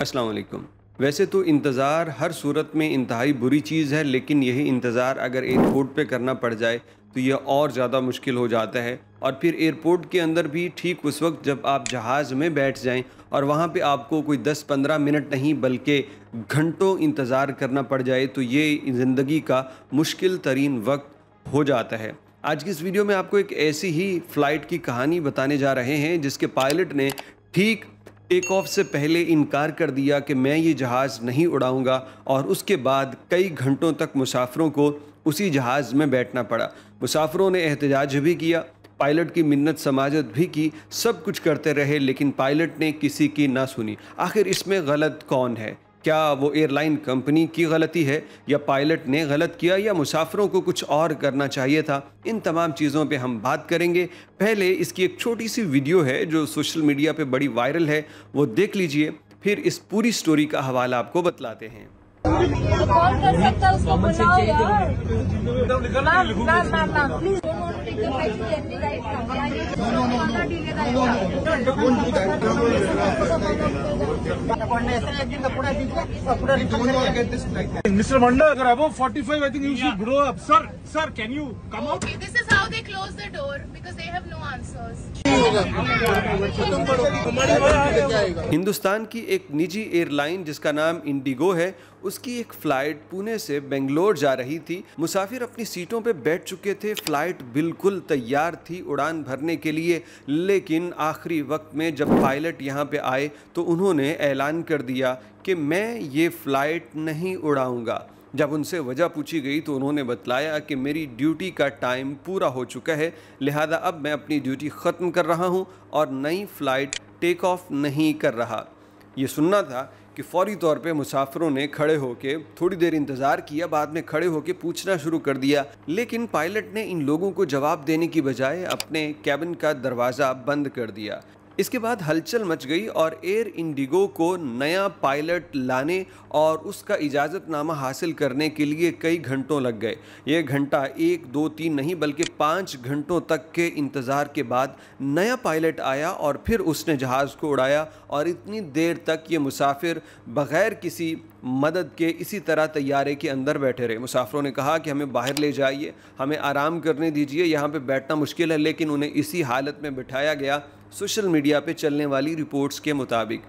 अस्सलाम वालेकुम। वैसे तो इंतज़ार हर सूरत में इंतहाई बुरी चीज़ है, लेकिन यही इंतज़ार अगर एयरपोर्ट पे करना पड़ जाए तो यह और ज़्यादा मुश्किल हो जाता है। और फिर एयरपोर्ट के अंदर भी ठीक उस वक्त जब आप जहाज़ में बैठ जाएं और वहाँ पे आपको कोई 10-15 मिनट नहीं बल्कि घंटों इंतज़ार करना पड़ जाए, तो ये ज़िंदगी का मुश्किल तरीन वक्त हो जाता है। आज की इस वीडियो में आपको एक ऐसी ही फ़्लाइट की कहानी बताने जा रहे हैं जिसके पायलट ने ठीक टेक ऑफ से पहले इनकार कर दिया कि मैं ये जहाज़ नहीं उड़ाऊंगा, और उसके बाद कई घंटों तक मुसाफिरों को उसी जहाज़ में बैठना पड़ा। मुसाफिरों ने एहतजाज भी किया, पायलट की मिन्नत समाजत भी की, सब कुछ करते रहे, लेकिन पायलट ने किसी की ना सुनी। आखिर इसमें गलत कौन है? क्या वो एयरलाइन कंपनी की गलती है, या पायलट ने गलत किया, या मुसाफिरों को कुछ और करना चाहिए था? इन तमाम चीज़ों पे हम बात करेंगे। पहले इसकी एक छोटी सी वीडियो है जो सोशल मीडिया पे बड़ी वायरल है, वो देख लीजिए, फिर इस पूरी स्टोरी का हवाला आपको बतलाते हैं। कॉल कर सकता है, उसको बुलाओ यार। Ma'am please Mr. Manda, agar above 45, I think you should grow up. Sir, can you come out? Okay, this is how they close the door because they have no answers. Hindustan की एक निजी airline जिसका नाम Indigo है, उसकी एक flight Pune से बेंगलोर जा रही थी। मुसाफिर अपनी सीटों पे बैठ चुके थे, फ़्लाइट बिल्कुल तैयार थी उड़ान भरने के लिए, लेकिन आखिरी वक्त में जब पायलट यहाँ पे आए तो उन्होंने ऐलान कर दिया कि मैं ये फ़्लाइट नहीं उड़ाऊँगा। जब उनसे वजह पूछी गई तो उन्होंने बतलाया कि मेरी ड्यूटी का टाइम पूरा हो चुका है, लिहाजा अब मैं अपनी ड्यूटी ख़त्म कर रहा हूँ और नई फ़्लाइट टेक ऑफ नहीं कर रहा। ये सुनना था कि फ़ौरी तौर पे मुसाफिरों ने खड़े होके थोड़ी देर इंतज़ार किया, बाद में खड़े होके पूछना शुरू कर दिया, लेकिन पायलट ने इन लोगों को जवाब देने की बजाय अपने कैबिन का दरवाज़ा बंद कर दिया। इसके बाद हलचल मच गई और एयर इंडिगो को नया पायलट लाने और उसका इजाज़तनामा हासिल करने के लिए कई घंटों लग गए। ये घंटा 1, 2, 3 नहीं बल्कि 5 घंटों तक के इंतज़ार के बाद नया पायलट आया और फिर उसने जहाज़ को उड़ाया, और इतनी देर तक ये मुसाफिर बग़ैर किसी मदद के इसी तरह तैयारे के अंदर बैठे रहे। मुसाफिरों ने कहा कि हमें बाहर ले जाइए, हमें आराम करने दीजिए, यहाँ पे बैठना मुश्किल है, लेकिन उन्हें इसी हालत में बिठाया गया, सोशल मीडिया पे चलने वाली रिपोर्ट्स के मुताबिक।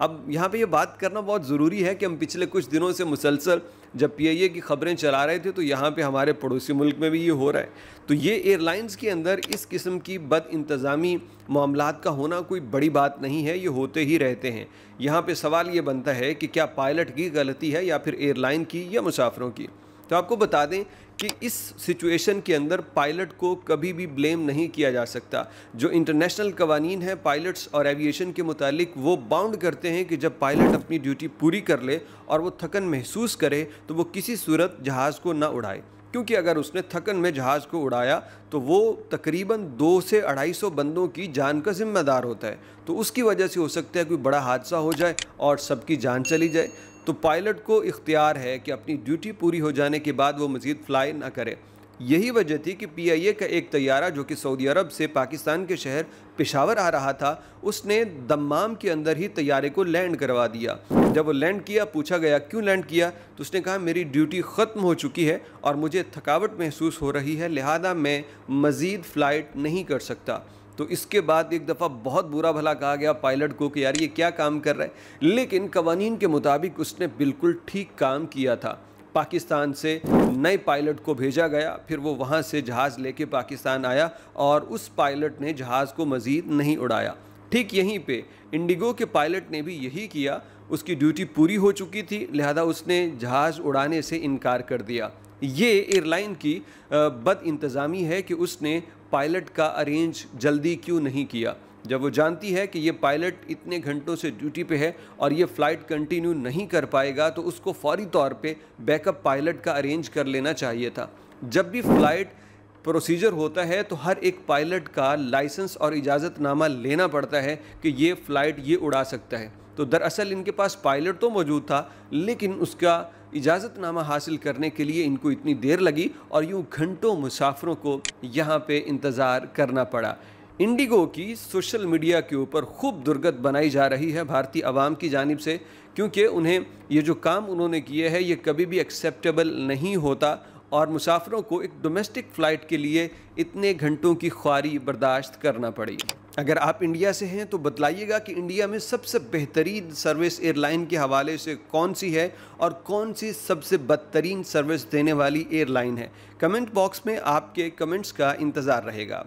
अब यहाँ पे ये बात करना बहुत ज़रूरी है कि हम पिछले कुछ दिनों से मुसलसल जब PIA की ख़बरें चला रहे थे तो यहाँ पे हमारे पड़ोसी मुल्क में भी ये हो रहा है। तो ये एयरलाइंस के अंदर इस किस्म की बद इंतज़ामी मामलात का होना कोई बड़ी बात नहीं है, ये होते ही रहते हैं। यहाँ पे सवाल ये बनता है कि क्या पायलट की गलती है या फिर एयरलाइन की या मुसाफिरों की? तो आपको बता दें कि इस सिचुएशन के अंदर पायलट को कभी भी ब्लेम नहीं किया जा सकता। जो इंटरनेशनल कवानीन है पायलट्स और एविएशन के मुतालिक, वो बाउंड करते हैं कि जब पायलट अपनी ड्यूटी पूरी कर ले और वो थकन महसूस करे तो वो किसी सूरत जहाज़ को ना उड़ाए, क्योंकि अगर उसने थकन में जहाज़ को उड़ाया तो वो तकरीबन 200 से 250 बंदों की जान का ज़िम्मेदार होता है। तो उसकी वजह से हो सकता है कोई बड़ा हादसा हो जाए और सबकी जान चली जाए। तो पायलट को इख्तियार है कि अपनी ड्यूटी पूरी हो जाने के बाद वो मज़ीद फ़्लाई ना करे। यही वजह थी कि PIA का एक तैयारा जो कि सऊदी अरब से पाकिस्तान के शहर पेशावर आ रहा था, उसने दम्माम के अंदर ही तैयारे को लैंड करवा दिया। जब वो लैंड किया, पूछा गया क्यों लैंड किया, तो उसने कहा मेरी ड्यूटी ख़त्म हो चुकी है और मुझे थकावट महसूस हो रही है, लिहाजा मैं मज़ीद फ़्लाइट नहीं कर सकता। तो इसके बाद एक दफ़ा बहुत बुरा भला कहा गया पायलट को कि यार ये क्या काम कर रहा है, लेकिन कवानीन के मुताबिक उसने बिल्कुल ठीक काम किया था। पाकिस्तान से नए पायलट को भेजा गया, फिर वो वहाँ से जहाज़ लेके पाकिस्तान आया और उस पायलट ने जहाज़ को मज़ीद नहीं उड़ाया। ठीक यहीं पे इंडिगो के पायलट ने भी यही किया, उसकी ड्यूटी पूरी हो चुकी थी, लिहाजा उसने जहाज़ उड़ाने से इनकार कर दिया। ये एयरलाइन की बद इंतज़ामी है कि उसने पायलट का अरेंज जल्दी क्यों नहीं किया। जब वो जानती है कि ये पायलट इतने घंटों से ड्यूटी पे है और ये फ़्लाइट कंटिन्यू नहीं कर पाएगा, तो उसको फ़ौरी तौर पे बैकअप पायलट का अरेंज कर लेना चाहिए था। जब भी फ़्लाइट प्रोसीजर होता है तो हर एक पायलट का लाइसेंस और इजाज़तनामा लेना पड़ता है कि ये फ़्लाइट ये उड़ा सकता है। तो दरअसल इनके पास पायलट तो मौजूद था, लेकिन उसका इजाज़तनामा हासिल करने के लिए इनको इतनी देर लगी और यूँ घंटों मुसाफिरों को यहाँ पे इंतज़ार करना पड़ा। इंडिगो की सोशल मीडिया के ऊपर खूब दुर्गत बनाई जा रही है भारतीय आवाम की जानिब से, क्योंकि उन्हें ये जो काम उन्होंने किए है ये कभी भी एक्सेप्टेबल नहीं होता और मुसाफिरों को एक डोमेस्टिक फ़्लाइट के लिए इतने घंटों की ख्वारी बर्दाश्त करना पड़ी। अगर आप इंडिया से हैं तो बतलाइएगा कि इंडिया में सबसे बेहतरीन सर्विस एयरलाइन के हवाले से कौन सी है और कौन सी सबसे बदतरीन सर्विस देने वाली एयरलाइन है। कमेंट बॉक्स में आपके कमेंट्स का इंतज़ार रहेगा।